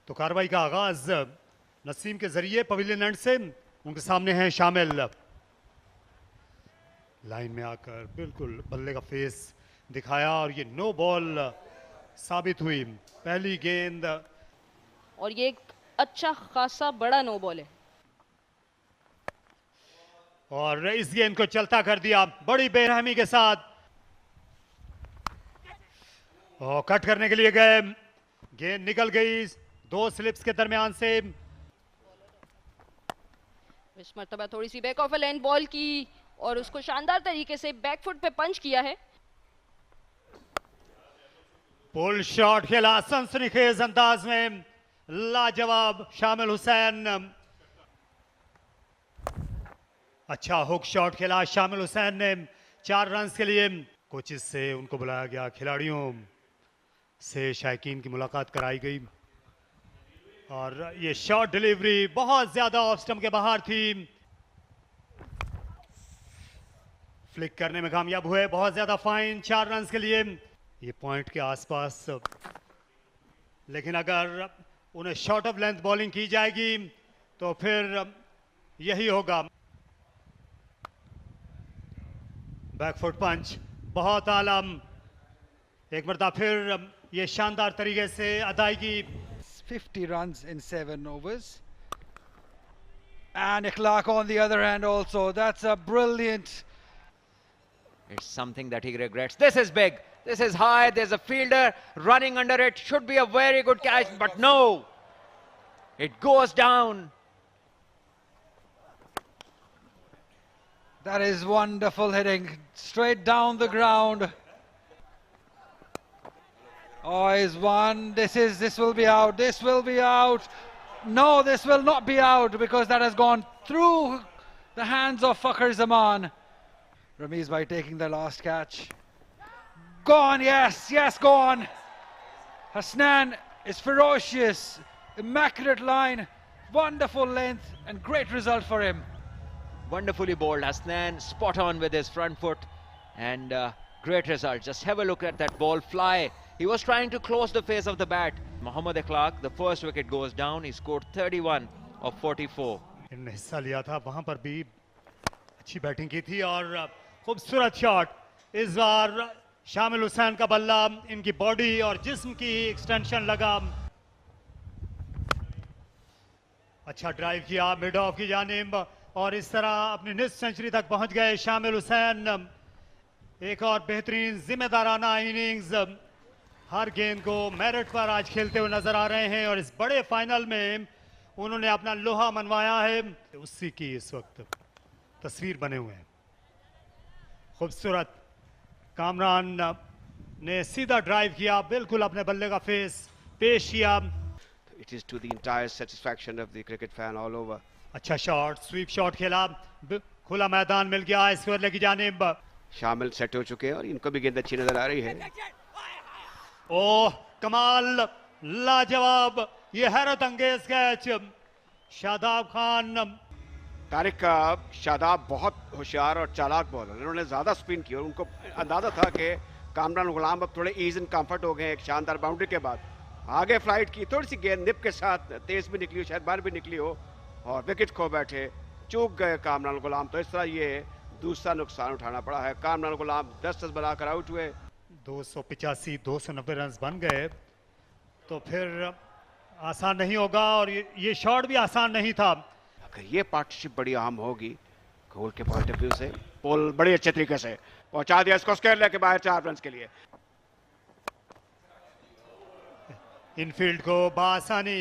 तो कार्रवाई का आगाज नसीम के जरिए पवेलियन एंड से उनके सामने हैं शामिल। लाइन में आकर बिल्कुल बल्ले का फेस दिखाया और ये नो बॉल साबित हुई। पहली गेंद और ये एक अच्छा खासा बड़ा नो बॉल है और इस गेंद को चलता कर दिया बड़ी बेरहमी के साथ और कट करने के लिए गए, गेंद निकल गई दो स्लिप्स के दरमियान से। इस मर्तबा थोड़ी सी बैक ऑफ लेंथ बॉल की और उसको शानदार तरीके से बैकफुट पे पंच किया है। पुल शॉट खेला सनसनीखेज अंदाज में, लाजवाब शामिल हुसैन। अच्छा हुक शॉट खेला शामिल हुसैन ने 4 रन के लिए। कोचेस से उनको बुलाया गया, खिलाड़ियों से शायकीन की मुलाकात कराई गई और ये शॉट डिलीवरी बहुत ज्यादा ऑफ स्टंप के बाहर थी। फ्लिक करने में कामयाब हुए, बहुत ज्यादा फाइन 4 रन के लिए। ये पॉइंट के आसपास, लेकिन अगर उन्हें शॉर्ट ऑफ लेंथ बॉलिंग की जाएगी तो फिर यही होगा। बैकफुट पंच बहुत आलम, एक मरतबा फिर ये शानदार तरीके से अदायगी। 50 runs in 7 overs. And Ikhlaq on the other hand also. That's a brilliant. It's something that he regrets. This is big. This is high. There's a fielder running under it. Should be a very good catch, but no. It goes down. That is wonderful hitting. Straight down the ground. Oh, is one. This will be out. This will be out. No, this will not be out because that has gone through the hands of Fakhar Zaman. Ramiz by taking the last catch. Gone, yes, yes, gone. Hasnan is ferocious. Immaculate line. Wonderful length and great result for him. Wonderfully bowled. Hasnan spot on with his front foot and great result. Just have a look at that ball fly. He was trying to close the face of the bat. Mohammad Ikhlaq, the first wicket goes down. He scored 31 of 44. इन्होंने हिस्सा लिया था, वहां पर भी अच्छी batting की थी और खूबसूरत शॉट। इस बार शामिल हुसैन का बल्ला इनकी बॉडी और जिस्म की एक्सटेंशन लगा। अच्छा ड्राइव किया मिड ऑफ की जानिब और इस तरह अपनी निस्फ सेंचुरी तक पहुंच गए शामिल हुसैन। एक और बेहतरीन जिम्मेदाराना इनिंग्स, हर गेंद को मेरिट पर आज खेलते हुए नजर आ रहे हैं और इस बड़े फाइनल में उन्होंने अपना लोहा मनवाया है। उसी की इस वक्त तस्वीर बने हुए हैं। खूबसूरत कामरान ने सीधा ड्राइव किया, बिल्कुल अपने बल्ले का फेस पेश किया। It is to the entire satisfaction of the cricket fan all over. अच्छा शॉट, स्वीप शॉट खेला, खुला मैदान मिल गया इस बल्ले की जानिब। शामिल सेट हो चुके हैं और इनको भी गेंद अच्छी नजर आ रही है। ओह कमाल, लाजवाब, ये हैरत अंगेज कैच। शादाब खान। तारिक का शादाब बहुत होशियार और चालाक बॉलर, इन्होंने ज्यादा स्पिन की और उनको अंदाजा था कि कामरान गुलाम अब थोड़े ईज एंड कंफर्ट हो गए एक शानदार बाउंड्री के बाद। आगे फ्लाइट की, थोड़ी सी गेंद निप के साथ तेज भी निकली हो, शायद बाहर भी निकली हो और विकेट खो बैठे, चूक गए कामरान गुलाम। तो इस तरह ये दूसरा नुकसान उठाना पड़ा है। कामरान गुलाम 10 रन बनाकर आउट हुए। 285 290 रन बन गए तो फिर आसान नहीं होगा और ये शॉट भी आसान नहीं था। अगर ये पार्टनरशिप बड़ी अहम होगी गोल के पॉइंट ऑफ व्यू से, पोल बड़ी अच्छे तरीके से पहुंचा दिया इसको स्क्वायर लेके बाहर 4 रन के लिए। इनफील्ड को बासानी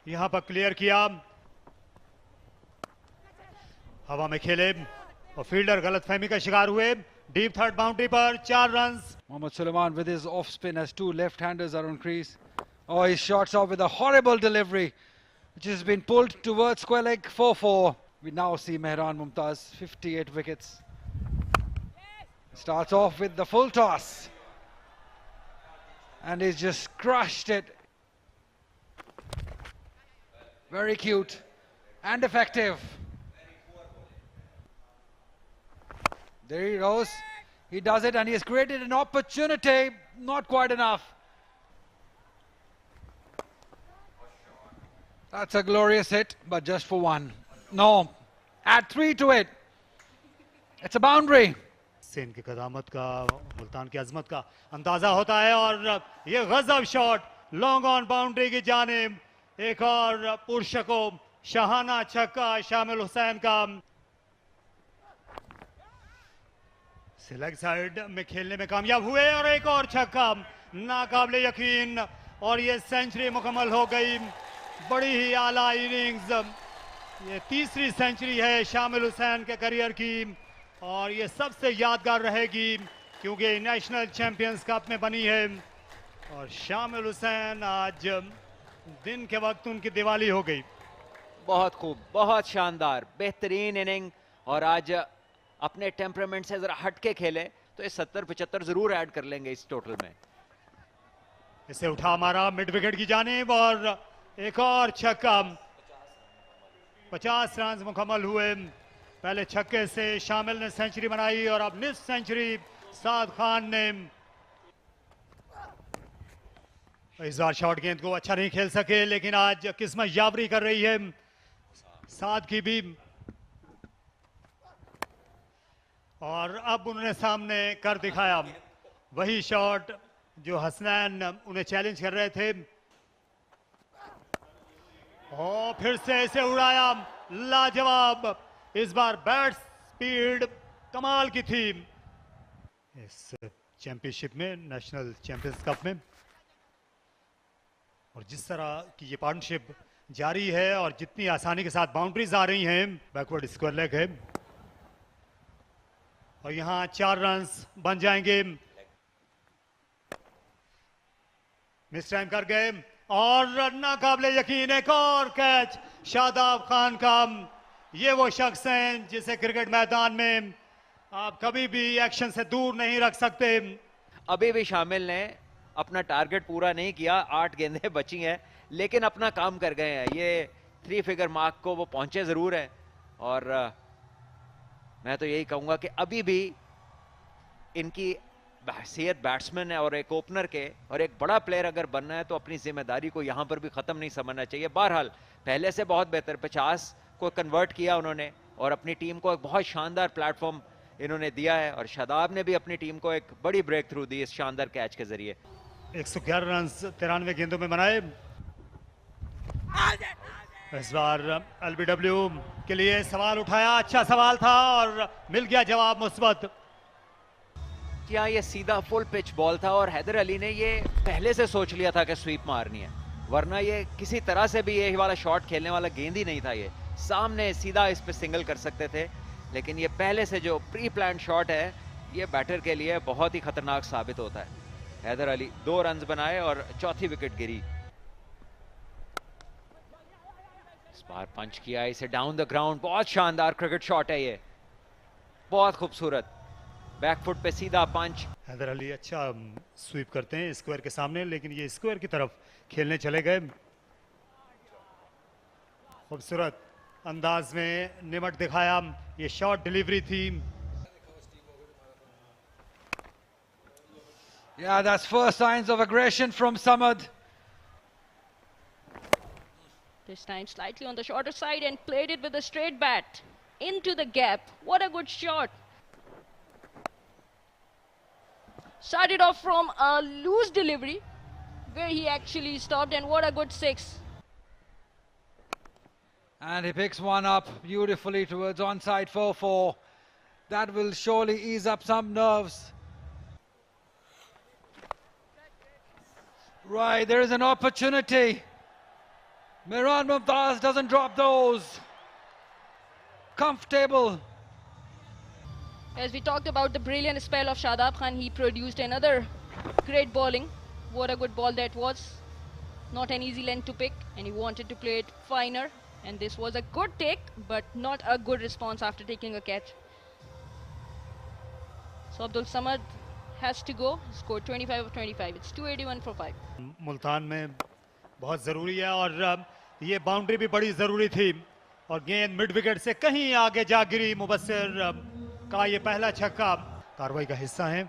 यहां पर क्लियर किया, हवा में खेले और फील्डर गलतफहमी का शिकार हुए। डीप थर्ड बाउंड्री पर 4 run. Mohammad Sulaiman with his off spin as 2 left-handers are on crease. Oh, he shots off with a horrible delivery, which has been pulled towards square leg 4-4. We now see Mehran Mumtaz, 58 wickets. Starts off with the full toss. And he's just crushed it. Very cute and effective. There he goes. He does it and he has created an opportunity. Not quite enough. That's a glorious hit, but just for one. No, add 3 to it. It's a boundary. Sen की कदामत का, मुल्तान की अजमत का अंदाजा होता है और ये गजब शॉट लॉन्ग ऑन बाउंड्री की जानिब। एक और पुरुष को शाहाना छक्का शामिल हुसैन का। लेग साइड में खेलने में कामयाब हुए और एक और छक्का नाकाबिले यकीन, और ये सेंचुरी मुकम्मल हो गई। बड़ी ही आला इनिंग्स, ये तीसरी सेंचुरी है शामिल हुसैन के करियर की और ये सबसे यादगार रहेगी क्योंकि नेशनल चैंपियंस कप में बनी है। और शामिल हुसैन आज दिन के वक्त उनकी दिवाली हो गई। बहुत खूब, बहुत शानदार, बेहतरीन इनिंग। और आज अपने टेम्परामेंट से जरा हटके खेले तो ये 70-75 जरूर ऐड कर लेंगे इस टोटल में। इसे उठा मारा मिड विकेट की जानिब और एक और छक्का। 50 रन मुकम्मल हुए। पहले छक्के से शामिल ने सेंचुरी बनाई और अब निस सेंचुरी साद खान ने। इस बार शॉर्ट गेंद को अच्छा नहीं खेल सके, लेकिन आज किस्मत यावरी कर रही है साद की भी। और अब उन्होंने सामने कर दिखाया वही शॉट जो हसनैन उन्हें चैलेंज कर रहे थे। और फिर से इसे उड़ाया, लाजवाब। इस बार बैट स्पीड कमाल की थी इस चैंपियनशिप में, नेशनल चैंपियंस कप में। और जिस तरह की ये पार्टनरशिप जारी है और जितनी आसानी के साथ बाउंड्रीज आ रही हैं, बैकवर्ड स्क्वायर लेग है और यहां 4 रन्स बन जाएंगे। मिस टाइम कर गए और नाकाबिले यकीन एक और कैच शादाब खान का। ये वो शख्स हैं जिसे क्रिकेट मैदान में आप कभी भी एक्शन से दूर नहीं रख सकते। अभी भी शामिल ने अपना टारगेट पूरा नहीं किया, 8 गेंदें बची हैं, लेकिन अपना काम कर गए हैं। ये 3 फिगर मार्क को वो पहुंचे जरूर है। और मैं तो यही कहूंगा कि अभी भी इनकी हैसियत बैट्समैन है और एक ओपनर के और एक बड़ा प्लेयर अगर बनना है तो अपनी जिम्मेदारी को यहां पर भी खत्म नहीं समझना चाहिए। बहरहाल पहले से बहुत बेहतर 50 को कन्वर्ट किया उन्होंने और अपनी टीम को एक बहुत शानदार प्लेटफॉर्म इन्होंने दिया है। और शादाब ने भी अपनी टीम को एक बड़ी ब्रेक थ्रू दी इस शानदार कैच के जरिए। 111 रन 93 गेंदों में बनाए। इस बार एलबीडब्ल्यू के लिए सवाल उठाया, अच्छा सवाल था और मिल गया जवाब मुस्बत। यहाँ ये सीधा फुल पिच बॉल था और हैदर अली ने ये पहले से सोच लिया था कि स्वीप मारनी है, वरना ये किसी तरह से भी ये वाला शॉट खेलने वाला गेंद ही नहीं था। ये सामने सीधा इस पे सिंगल कर सकते थे, लेकिन ये पहले से जो प्री प्लान शॉट है ये बैटर के लिए बहुत ही खतरनाक साबित होता है। हैदर अली 2 रन बनाए और चौथी विकेट गिरी। इस बार पंच किया इसे डाउन द ग्राउंड, बहुत शानदार क्रिकेट शॉट है ये, बहुत खूबसूरत बैकफुट पे सीधा पंच। हैदर अली अच्छा स्वीप करते हैं स्क्वायर के सामने, लेकिन ये स्क्वायर की तरफ खेलने चले गए। खूबसूरत अंदाज में निमट दिखाया, ये शॉर्ट डिलीवरी थी। Yeah, that's first signs of aggression from Samad. This time slightly on the shorter side and played it with a straight bat into the gap. What a good shot. Started off from a loose delivery where he actually stopped, and what a good 6. And he picks one up beautifully towards onside 4-4. That will surely ease up some nerves. Right, there is an opportunity. Mehran Mumtaz doesn't drop those. Comfortable. As we talked about the brilliant spell of Shadab Khan, he produced another great bowling. What a good ball that was. Not an easy length to pick, and he wanted to play it finer. And this was a good take, but not a good response after taking a catch. So Abdul Samad has to go. Scored 25 of 25. It's 281 for 5. Multan में बहुत ज़रूरी है और ये boundary भी बड़ी ज़रूरी थी और गेंद मिड विकेट से कहीं आगे जा गिरी। मुबस्सिर का ये पहला छक्का कार्रवाई का हिस्सा है।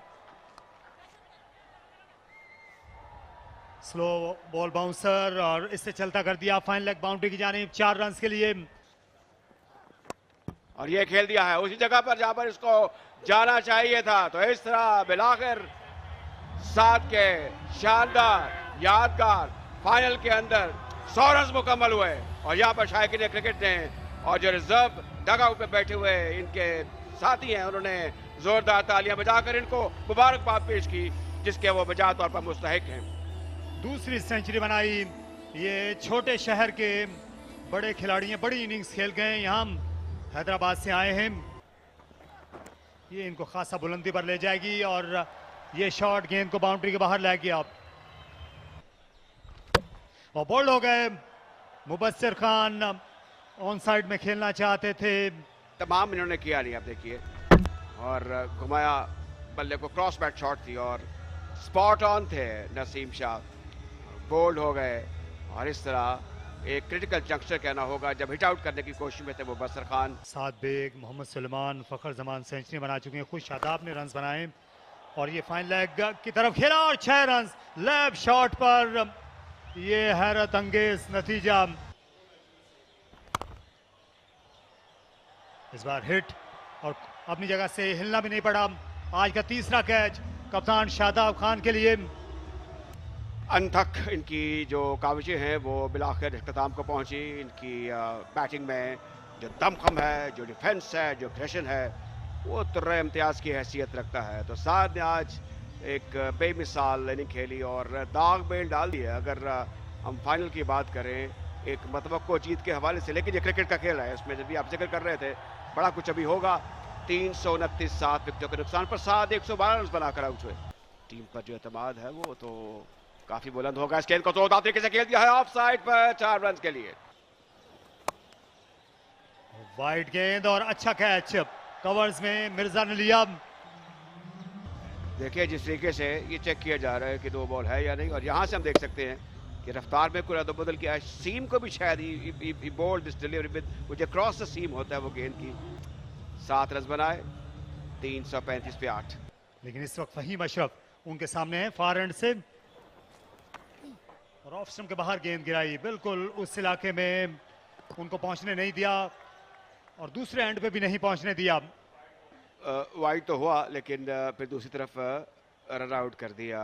स्लो बॉल बाउंसर और इससे चलता कर दिया फाइन लेग बाउंड्री की जानिब 4 रन के लिए। और ये खेल दिया है उसी जगह पर जहां पर इसको जाना चाहिए था। तो इस तरह बिलाखिर 7 के शानदार यादगार फाइनल के अंदर 100 रन मुकम्मल हुए। और यहाँ पर शायकीन क्रिकेट ने और जो रिजर्व डगआउट पे बैठे हुए इनके साथी हैं उन्होंने जोरदार तालियां बजाकर इनको मुबारकबाद पेश की, जिसके वो बजा तौर पर मुस्तहिक हैं। दूसरी सेंचुरी बनाई। ये छोटे शहर के बड़े खिलाड़ी हैं, बड़ी इनिंग्स खेल गए। यहाँ हैदराबाद से आए हैं। ये इनको खासा बुलंदी पर ले जाएगी और ये शॉट गेंद को बाउंड्री के बाहर ले गया और बोल्ड हो गए। मुबस्सिर खान ऑन साइड में खेलना चाहते थे, तमाम इन्होंने किया नहीं, आप देखिए, और घुमाया बल्ले को, क्रॉस बैट शॉट थी और स्पॉट ऑन थे नसीम शाह, बोल्ड हो गए। और इस तरह एक क्रिटिकल जंक्शन कहना होगा जब हिट आउट करने की कोशिश में थे वो मुबस्सिर खान। साद बेग, मोहम्मद सुलेमान, फखर जमान सेंचुरी बना चुके हैं। खुश शादाब ने रन बनाए और ये फाइन लेग की तरफ खेला और 6 रन लेफ्ट शॉट पर। ये हैरत अंगेज नतीजा। इस बार हिट और अपनी जगह से हिलना भी नहीं पड़ा। आज का तीसरा कैच कप्तान शादाब खान के लिए। अनथक इनकी जो काविशें हैं वो बिलाखिर इख्तिताम को पहुंची। इनकी बैटिंग में जो दमखम है, जो डिफेंस है, जो एग्रेशन है, वो तुर्रे इम्तियाज़ की हैसियत रखता है। तो साद ने आज एक बेमिसाल इनिंग खेली और दाग बेल डाल दिया। अगर हम फाइनल की बात करें एक मतवक्को जीत के हवाले से, लेकिन ये क्रिकेट का खेल है, इसमें जब भी आप जिक्र कर रहे थे बड़ा कुछ अभी होगा। 329 7 विकेटों के नुकसान पर साद 112 रन बनाकर आउट हुए। टीम पर जो एतमाद है वो तो काफी बुलंद होगा। इस गेंद को जोरदार तरीके से खेल दिया है ऑफ साइड पर 4 रन के लिए। वाइड गेंद और अच्छा कैच कवर्स में मिर्जा ने लिया। देखिए जिस तरीके से ये चेक किया जा रहा है कि 2 बॉल है या नहीं, और यहाँ से हम देख सकते हैं कि रफ्तार में कोई अदल किया है। सीम को भी शायद बॉल दिस डिलीवरी विद जो क्रॉस द सीम होता है वो गेंद की। 7 रन बनाए 335 पे 8। लेकिन इस वक्त फहीम अशरफ उनके सामने है फार एंड से और ऑफ स्टंप के बाहर गेंद गिराई, बिल्कुल उस इलाके में उनको पहुंचने नहीं दिया और दूसरे एंड पे भी नहीं पहुंचने दिया। वाइड तो हुआ लेकिन फिर दूसरी तरफ रन आउट कर दिया।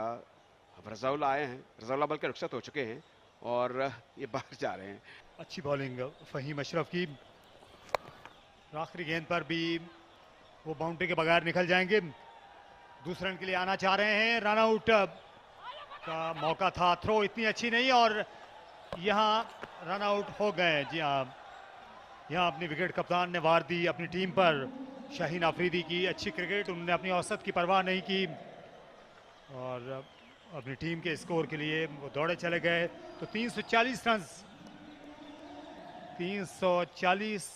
अब रज़ाउल्ला आए हैं, रज़ाउल्ला बल्कि रुखसत हो चुके हैं और ये बाहर जा रहे हैं। अच्छी बॉलिंग फहीम अशरफ की। आखिरी गेंद पर भी वो बाउंड्री के बगैर निकल जाएंगे। दूसरे रन के लिए आना चाह रहे हैं। रन आउट का मौका था, थ्रो इतनी अच्छी नहीं और यहाँ रन आउट हो गए। जी हाँ, यहाँ अपनी विकेट कप्तान ने वार दी अपनी टीम पर। शाहीन आफरीदी की अच्छी क्रिकेट, उन्होंने अपनी औसत की परवाह नहीं की और अपनी टीम के स्कोर के लिए वो दौड़े चले गए। तो 340 रन 340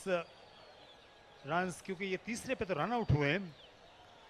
रन, क्योंकि ये तीसरे पे तो रन आउट हुए हैं।